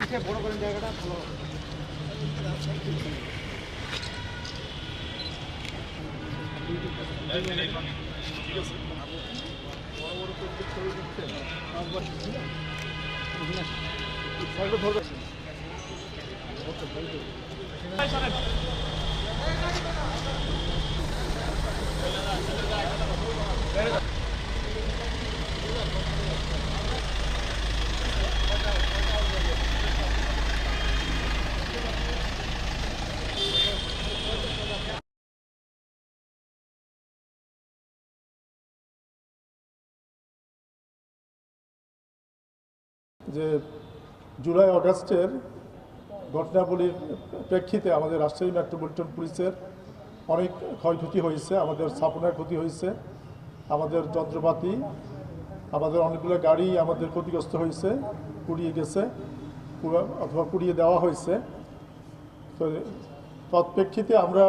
বড় করেন জায়গাটা ভালো। যে জুলাই অগাস্টের ঘটনাবলীর প্রেক্ষিতে আমাদের রাজশাহী মেট্রোপলিটন পুলিশের অনেক ক্ষয়ক্ষতি হয়েছে, আমাদের স্থাপনার ক্ষতি হয়েছে, আমাদের যন্ত্রপাতি, আমাদের অনেকগুলো গাড়ি আমাদের ক্ষতিগ্রস্ত হয়েছে, পুড়িয়ে গেছে অথবা পুড়িয়ে দেওয়া হয়েছে। তো তৎপ্রেক্ষিতে আমরা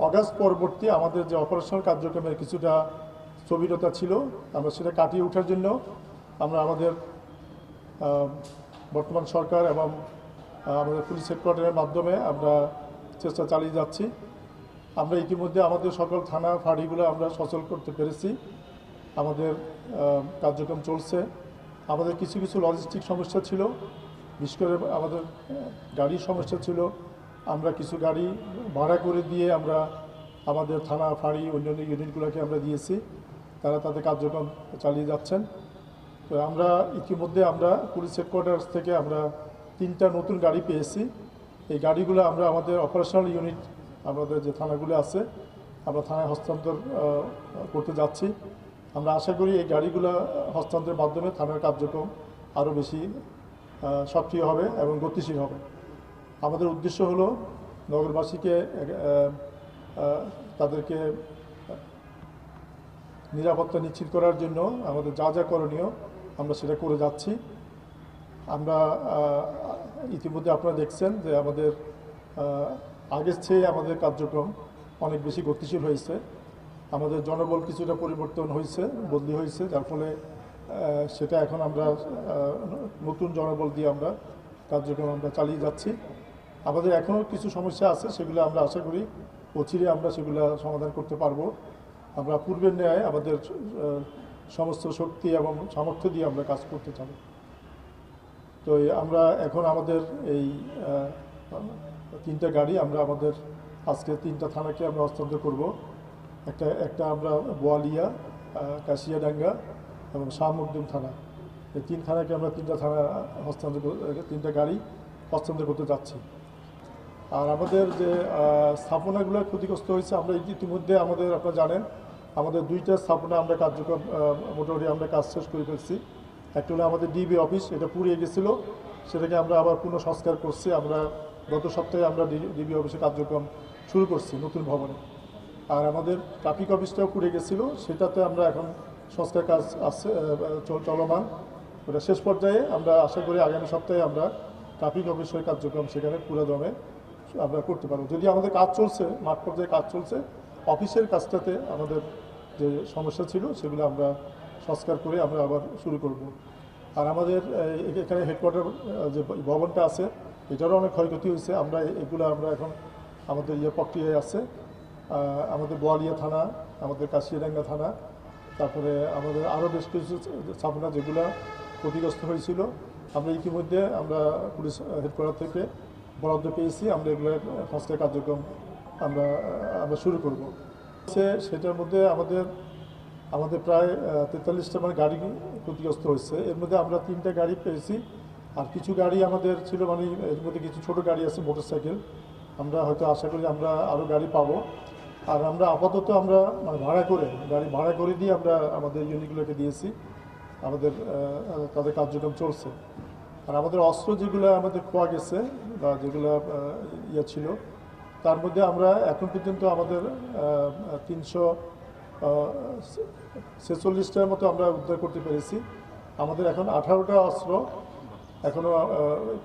অগাস্ট পরবর্তী আমাদের যে অপারেশনাল কার্যক্রমের কিছুটা স্থবিরতা ছিল, আমরা সেটা কাটিয়ে ওঠার জন্য আমরা আমাদের বর্তমান সরকার এবং আমাদের পুলিশ হেডকোয়ার্টারের মাধ্যমে আমরা চেষ্টা চালিয়ে যাচ্ছি। আমরা ইতিমধ্যে আমাদের সকল থানা ফাঁড়িগুলো আমরা সচল করতে পেরেছি, আমাদের কার্যক্রম চলছে। আমাদের কিছু কিছু লজিস্টিক সমস্যা ছিল, বিশেষ করে আমাদের গাড়ির সমস্যা ছিল। আমরা কিছু গাড়ি ভাড়া করে দিয়ে আমরা আমাদের থানা ফাঁড়ি অন্যান্য ইউনিটগুলোকে আমরা দিয়েছি, তারা তাদের কার্যক্রম চালিয়ে যাচ্ছেন। তো আমরা ইতিমধ্যে আমরা পুলিশ হেডকোয়ার্টার থেকে আমরা 3টা নতুন গাড়ি পেয়েছি। এই গাড়িগুলো আমরা আমাদের অপারেশনাল ইউনিট, আমাদের যে থানাগুলো আছে, আমরা থানায় হস্তান্তর করতে যাচ্ছি। আমরা আশা করি এই গাড়িগুলো হস্তান্তরের মাধ্যমে থানার কার্যক্রম আরও বেশি সক্রিয় হবে এবং গতিশীল হবে। আমাদের উদ্দেশ্য হলো নগরবাসীকে তাদেরকে নিরাপত্তা নিশ্চিত করার জন্য আমাদের যা যা করণীয় আমরা সেটা করে যাচ্ছি। আমরা ইতিমধ্যে আপনারা দেখছেন যে আমাদের আগের চেয়ে আমাদের কার্যক্রম অনেক বেশি গতিশীল হয়েছে। আমাদের জনবল কিছুটা পরিবর্তন হয়েছে, বদলি হয়েছে, যার ফলে সেটা এখন আমরা নতুন জনবল দিয়ে আমরা কার্যক্রম আমরা চালিয়ে যাচ্ছি। আমাদের এখনও কিছু সমস্যা আছে, সেগুলো আমরা আশা করি অচিরে আমরা সেগুলো সমাধান করতে পারবো। আমরা পূর্বের ন্যায় আমাদের সমস্ত শক্তি এবং সামর্থ্য দিয়ে আমরা কাজ করতে চাই। তো আমরা এখন আমাদের এই 3টা গাড়ি আমরা আমাদের আজকে 3টা থানাকে আমরা হস্তান্তর করব। একটা আমরা বোয়ালিয়া, কাশিয়াডাঙ্গা এবং শাহ মখদুম থানা, এই 3 থানাকে আমরা 3টা থানা হস্তান্তর 3টা গাড়ি হস্তান্তর করতে যাচ্ছি। আর আমাদের যে স্থাপনাগুলো ক্ষতিগ্রস্ত হয়েছে, আমরা ইতিমধ্যে আমাদের আপনারা জানেন আমাদের 2টা স্থাপনা আমরা কার্যক্রম মোটামুটি আমরা কাজ শেষ করে ফেলছি। একটা হলো আমাদের ডিবি অফিস, এটা পুড়িয়ে গেছিলো, সেটাকে আমরা আবার পুনঃসংস্কার করছি। আমরা গত সপ্তাহে আমরা ডিবি অফিসে কার্যক্রম শুরু করছি নতুন ভবনে। আর আমাদের ট্রাফিক অফিসটাও পুড়ে গেছিলো, সেটাতে আমরা এখন সংস্কার কাজ আছে চলমান, ওটা শেষ পর্যায়ে। আমরা আশা করি আগামী সপ্তাহে আমরা ট্রাফিক অফিসের কার্যক্রম সেখানে পুরো দমে আমরা করতে পারবো। যদি আমাদের কাজ চলছে, মাঠ পর্যায়ে কাজ চলছে, অফিসের কাজটাতে আমাদের যে সমস্যা ছিল সেগুলো আমরা সংস্কার করে আমরা আবার শুরু করব। আর আমাদের এখানে হেডকোয়ার্টার যে ভবনটা আছে, এটারও অনেক ক্ষয়ক্ষতি হয়েছে। আমরা এগুলো আমরা এখন আমাদের প্রক্রিয়ায় আছে। আমাদের বোয়ালিয়া থানা, আমাদের কাশিয়াডাঙ্গা থানা, তারপরে আমাদের আরও বেশ কিছু স্থাপনা যেগুলো ক্ষতিগ্রস্ত হয়েছিল, আমরা ইতিমধ্যে আমরা পুলিশ হেডকোয়ার্টার থেকে বরাদ্দ পেয়েছি। আমরা এগুলো সংস্কার কার্যক্রম আমরা শুরু করব। সেটার মধ্যে আমাদের প্রায় 43টা মানে গাড়ি ক্ষতিগ্রস্ত হয়েছে। এর মধ্যে আমরা 3টা গাড়ি পেয়েছি, আর কিছু গাড়ি আমাদের ছিল, মানে এর মধ্যে কিছু ছোট গাড়ি আছে, মোটরসাইকেল। আমরা হয়তো আশা করি আমরা আরও গাড়ি পাবো। আর আমরা আপাতত আমরা মানে গাড়ি ভাড়া করে দিয়ে আমরা আমাদের ইউনিটগুলোকে দিয়েছি, আমাদের তাদের কার্যক্রম চলছে। আর আমাদের অস্ত্র যেগুলো আমাদের খোয়া গেছে বা যেগুলো ছিল, তার মধ্যে আমরা এখন পর্যন্ত আমাদের 346টার মতো আমরা উদ্ধার করতে পেরেছি। আমাদের এখন 18টা অস্ত্র এখনও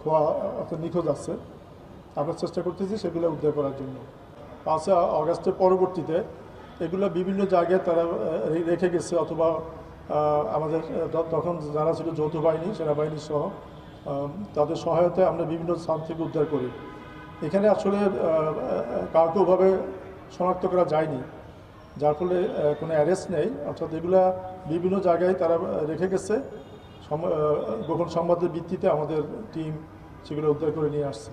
খোয়া অর্থাৎ নিখোঁজ আছে। আমরা চেষ্টা করতেছি সেগুলো উদ্ধার করার জন্য। 5 আগস্টের পরবর্তীতে এগুলো বিভিন্ন জায়গায় তারা রেখে গেছে, অথবা আমাদের তখন যারা ছিল যৌথ বাহিনী, সেনাবাহিনী সহ তাদের সহায়তায় আমরা বিভিন্ন স্থান থেকে উদ্ধার করি। এখানে আসলে কাউকে ওভাবে শনাক্ত করা যায়নি, যার ফলে কোনো অ্যারেস্ট নেই। অর্থাৎ এগুলা বিভিন্ন জায়গায় তারা রেখে গেছে, গোপন সংবাদের ভিত্তিতে আমাদের টিম সেগুলো উদ্ধার করে নিয়ে আসছে।